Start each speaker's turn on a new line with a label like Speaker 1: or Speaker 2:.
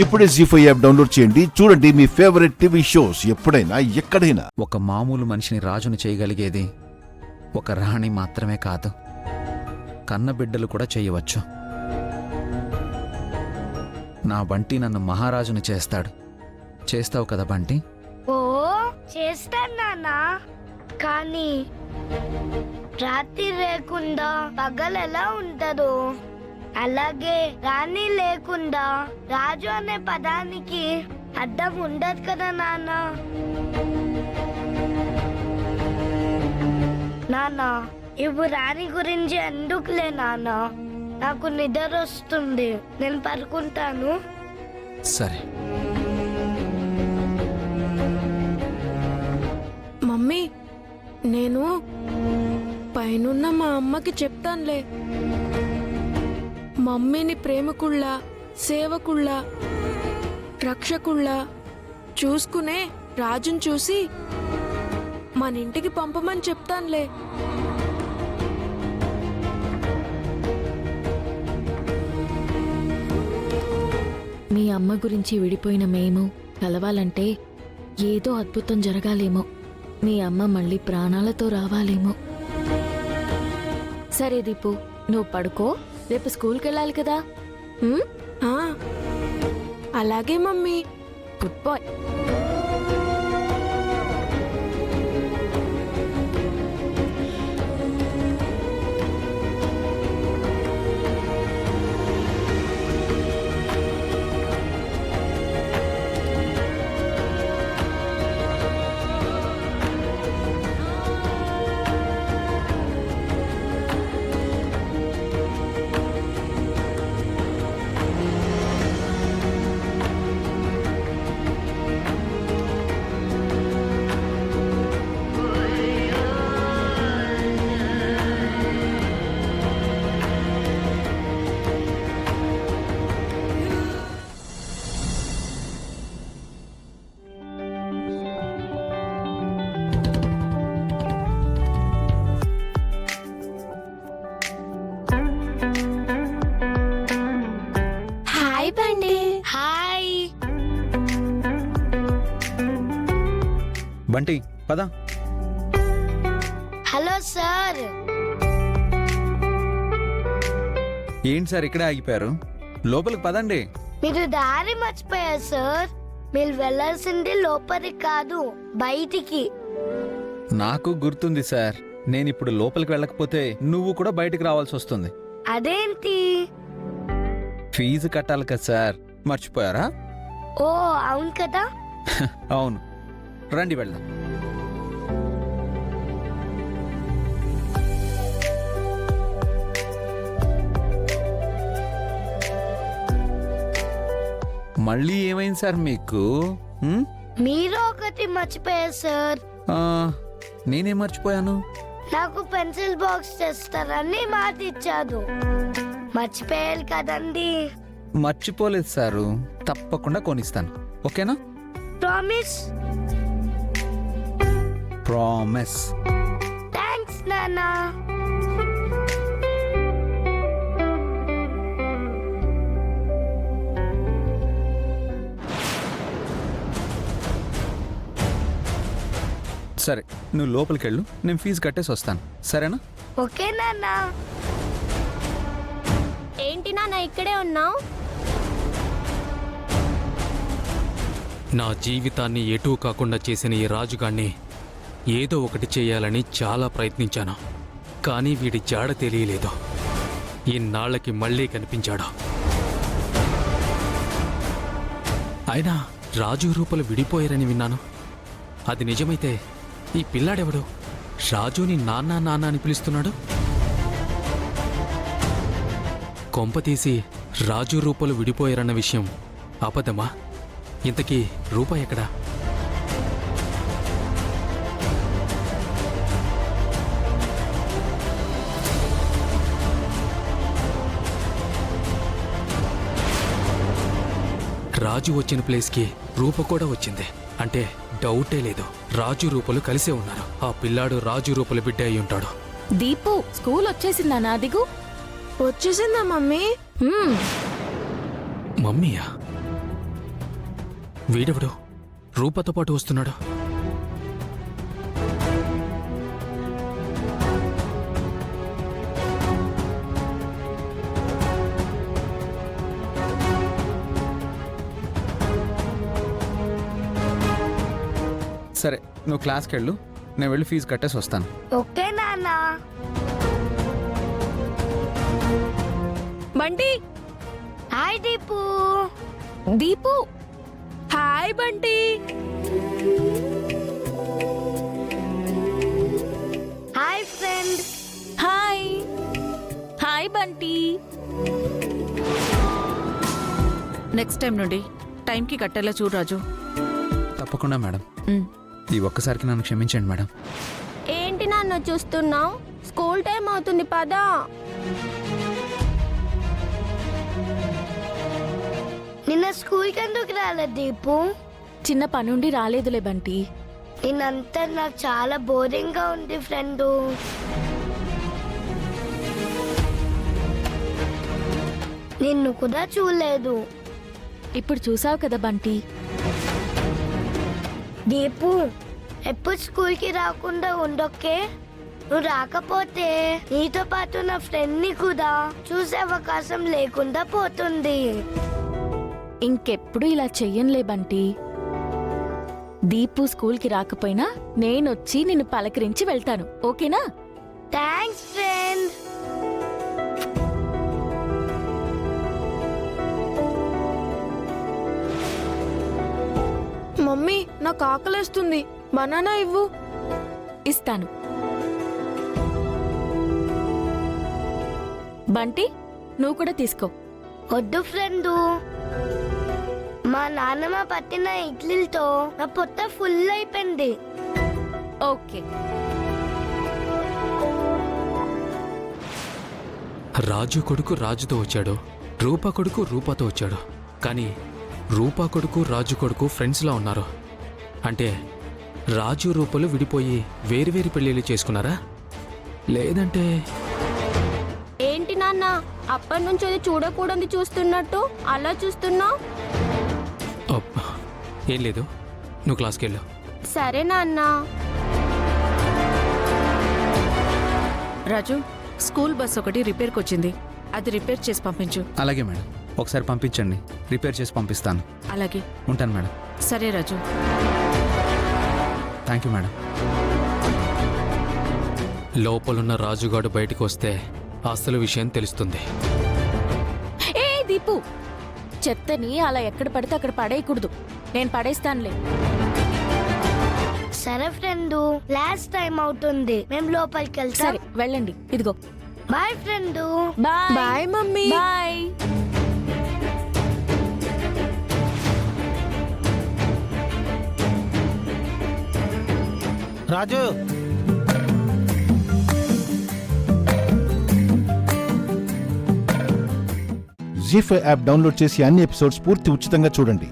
Speaker 1: ఇప్పుడే జీ5 app download చేయండి. చూడండి మీ ఫేవరెట్ టీవీ షోస్ ఎప్పుడైనా ఎక్కడైనా.
Speaker 2: ఒక మామూలు మనిషిని రాజుని చేయగలిగేది ఒక రాణి మాత్రమే కాదు, కన్నబిడ్డలు కూడా చేయవచ్చు. నా బంటి నన్ను మహారాజుని చేస్తాడు. చేస్తావు కదా బంటి?
Speaker 3: ఓ చేస్తాను నాన్న. కానీ రాత్రి లేకుండా పగలెలా ఉంటదో అలాగే రాణి లేకుండా రాజు అనే పదానికి అర్థం ఉండదు కదా నాన్న. నాన్న ఇప్పుడు రాణి గురించి ఎందుకులే నాన్న, నాకు నిద్ర వస్తుంది, నేను పడుకుంటాను.
Speaker 2: సరే.
Speaker 4: మమ్మీ, నేను పైనున్న మా అమ్మకి చెప్తానులే. మమ్మీని ప్రేమకుళ్ళ, సేవకుళ్ళ, రక్షకుళ్ళ చూసుకునే రాజుని చూసి మన ఇంటికి పంపమని చెప్తానులే.
Speaker 5: మీ అమ్మ గురించి విడిపోయిన మేము కలవాలంటే ఏదో అద్భుతం జరగాలేమో. మీ అమ్మ మళ్ళీ ప్రాణాలతో రావాలేమో. సరే దీపు, నువ్వు పడుకో, రేపు స్కూల్కి వెళ్ళాలి కదా.
Speaker 4: ఆ, అలాగే మమ్మీ.
Speaker 5: Good bye.
Speaker 4: హాయ్ బండి.
Speaker 3: హాయ్.
Speaker 2: బంటి పద.
Speaker 3: Hello sir.
Speaker 2: ఏంటి సార్ ఇక్కడే ఆగిపోయారు? లోపలికి పదండి.
Speaker 3: మీరు దారి మర్చిపోయారు సార్. మీరు వెళ్ళాల్సింది లోపలికి కాదు, బయటికి.
Speaker 2: నాకు గుర్తుంది సార్. నేనిప్పుడు లోపలికి వెళ్ళకపోతే నువ్వు కూడా బయటికి రావాల్సి వస్తుంది.
Speaker 3: అదేంటి?
Speaker 2: ఫీజు కట్టాలి కదా సార్, మర్చిపోయారా?
Speaker 3: ఓ అవును కదా.
Speaker 2: అవును, రండి వెళ్దాం. మళ్ళీ ఏమైంది సార్ మీకు?
Speaker 3: మీరు ఒకటి మర్చిపోయారు సార్.
Speaker 2: నేనేం మర్చిపోయాను?
Speaker 3: నాకు పెన్సిల్ బాక్స్ తెస్తారని మాట ఇచ్చారు. మర్చిపోయారు కదండి.
Speaker 2: మర్చిపోలేదు సారు, తప్పకుండా కొనిస్తాను. ఓకేనా?
Speaker 3: ప్రామిస్.
Speaker 2: ప్రామిస్.
Speaker 3: థ్యాంక్స్ నాన్నా.
Speaker 2: సరే, నువ్వు లోపలికి వెళ్ళు, నేను ఫీజు కట్టేసి వస్తాను. సరేనా?
Speaker 3: ఓకే నాన్నా.
Speaker 4: ఏంటి నాన్న ఇక్కడే ఉన్నావు?
Speaker 6: నా జీవితాన్ని ఎటూ కాకుండా చేసిన ఈ రాజుగాన్ని ఏదో ఒకటి చేయాలని చాలా ప్రయత్నించాను. కానీ వీడి జాడ తెలియలేదు. ఇన్నాళ్లకి మళ్ళీ కనిపించాడు. అయినా రాజు రూపలు విడిపోయారని విన్నాను. అది నిజమైతే ఈ పిల్లాడెవడు రాజుని నాన్న నాన్న అని పిలుస్తున్నాడు? కొంపతీసి రాజు రూపలు విడిపోయారన్న విషయం అబద్ధమా? ఇంతకీ రూప ఎక్కడా? రాజు వచ్చిన ప్లేస్కి రూప కూడా వచ్చింది అంటే డౌటే లేదు. రాజు రూపలు కలిసే ఉన్నారు. ఆ పిల్లాడు రాజు రూపలు బిడ్డ అయి ఉంటాడు.
Speaker 5: దీపు, స్కూల్ వచ్చేసిందా? నా దిగు.
Speaker 4: వచ్చేసిందా మమ్మీ?
Speaker 6: మమ్మీయా? వీడెవడు రూపతో పాటు వస్తున్నాడు?
Speaker 2: సరే, నువ్వు క్లాస్కి వెళ్ళు, నేను వెళ్ళి ఫీజు కట్టేసి వస్తాను.
Speaker 3: ఓకే నాన్న.
Speaker 4: Bunty.
Speaker 3: Hi Deepu.
Speaker 4: Deepu. Hi Bunty.
Speaker 3: Hi friend.
Speaker 5: Hi hi Bunty.
Speaker 7: Next time నుండి టైంకి కట్టేలా చూడు రాజు.
Speaker 2: తప్పకుండా మేడం. ఈ ఒక్కసారికి నన్ను క్షమించండి మేడం.
Speaker 4: ఏంటి నాన్న చూస్తున్నావు? స్కూల్ టైం అవుతుంది, పదా.
Speaker 3: నిన్న స్కూల్కి ఎందుకు రాలేదు దీపు?
Speaker 5: చిన్న పనుండి రాలేదులే బంటి.
Speaker 3: నిన్నంతా నాకు చాలా బోరింగ్ గా ఉంది ఫ్రెండ్. నిన్ను కూడా చూడలేదు.
Speaker 5: ఇప్పుడు చూసావు కదా బంటి.
Speaker 3: దీపు, ఎప్పుడు స్కూల్కి రాకుండా ఉండొక్కే. నువ్వు రాకపోతే నీతో పాటు నా ఫ్రెండ్ని కూడా చూసే అవకాశం లేకుండా పోతుంది.
Speaker 5: ఇంకెప్పుడు ఇలా చెయ్యనులే బంటి. దీపు స్కూల్కి రాకపోయినా నేనొచ్చి నిన్ను పలకరించి వెళ్తాను, ఓకేనా?
Speaker 3: Thanks friend.
Speaker 4: మమ్మీ, నాకు ఆకలేస్తుంది. బనానా ఇవ్వు.
Speaker 5: ఇస్తాను. బంటి, నువ్వు కూడా తీసుకో.
Speaker 3: వద్దు ఫ్రెండు. మా నాన్నమ్మ పట్టిన ఇడ్లీలతో నా పొట్ట ఫుల్ అయిపోయింది.
Speaker 5: ఓకే.
Speaker 6: రాజు కొడుకు రాజుతో వచ్చాడు, రూపా కొడుకు రూపాతో వచ్చాడు. కానీ రూపా కొడుకు రాజు కొడుకు ఫ్రెండ్స్లా ఉన్నారు. అంటే రాజు రూపలు విడిపోయి వేరువేరు పెళ్ళిళ్ళు చేసుకున్నారా? లేదంటే
Speaker 4: ఏంటి నాన్న అప్పటి నుంచి అది చూడకూడదు చూస్తున్నట్టు అలా చూస్తున్నావు?
Speaker 6: అబ్బా, ఏం లేదు, నువ్వు క్లాస్కి వెళ్ళు.
Speaker 4: సరే నాన్న.
Speaker 7: రాజు, స్కూల్ బస్ ఒకటి రిపేర్కి వచ్చింది, అది రిపేర్ చేసి పంపించు.
Speaker 2: అలాగే మేడం, ఒకసారి పంపించండి, రిపేర్ చేసి పంపిస్తాను.
Speaker 7: అలాగే.
Speaker 2: ఉంటాను మేడం.
Speaker 7: సరే రాజు.
Speaker 2: Thank you madam.
Speaker 6: లోపలున్న రాజుగాడు బయటికి వస్తే అసలు విషయం తెలుస్తుంది.
Speaker 5: ఏ దీపు, చెత్తని అలా ఎక్కడ పడితే అక్కడ పడేయకూడదు. నేను పడేస్తానులే.
Speaker 3: సరే ఫ్రెండు, లాస్ట్ టైం అవుతుంది, మేము లోపలికి వెళ్తాం.
Speaker 5: సరే వెళ్ళండి. ఇదిగో.
Speaker 3: Bye friend.
Speaker 5: Bye.
Speaker 4: Bye mummy.
Speaker 5: Bye.
Speaker 8: Raju,
Speaker 1: Zee five app download చేసి అన్ని ఎపిసోడ్స్ పూర్తి ఉచితంగా చూడండి.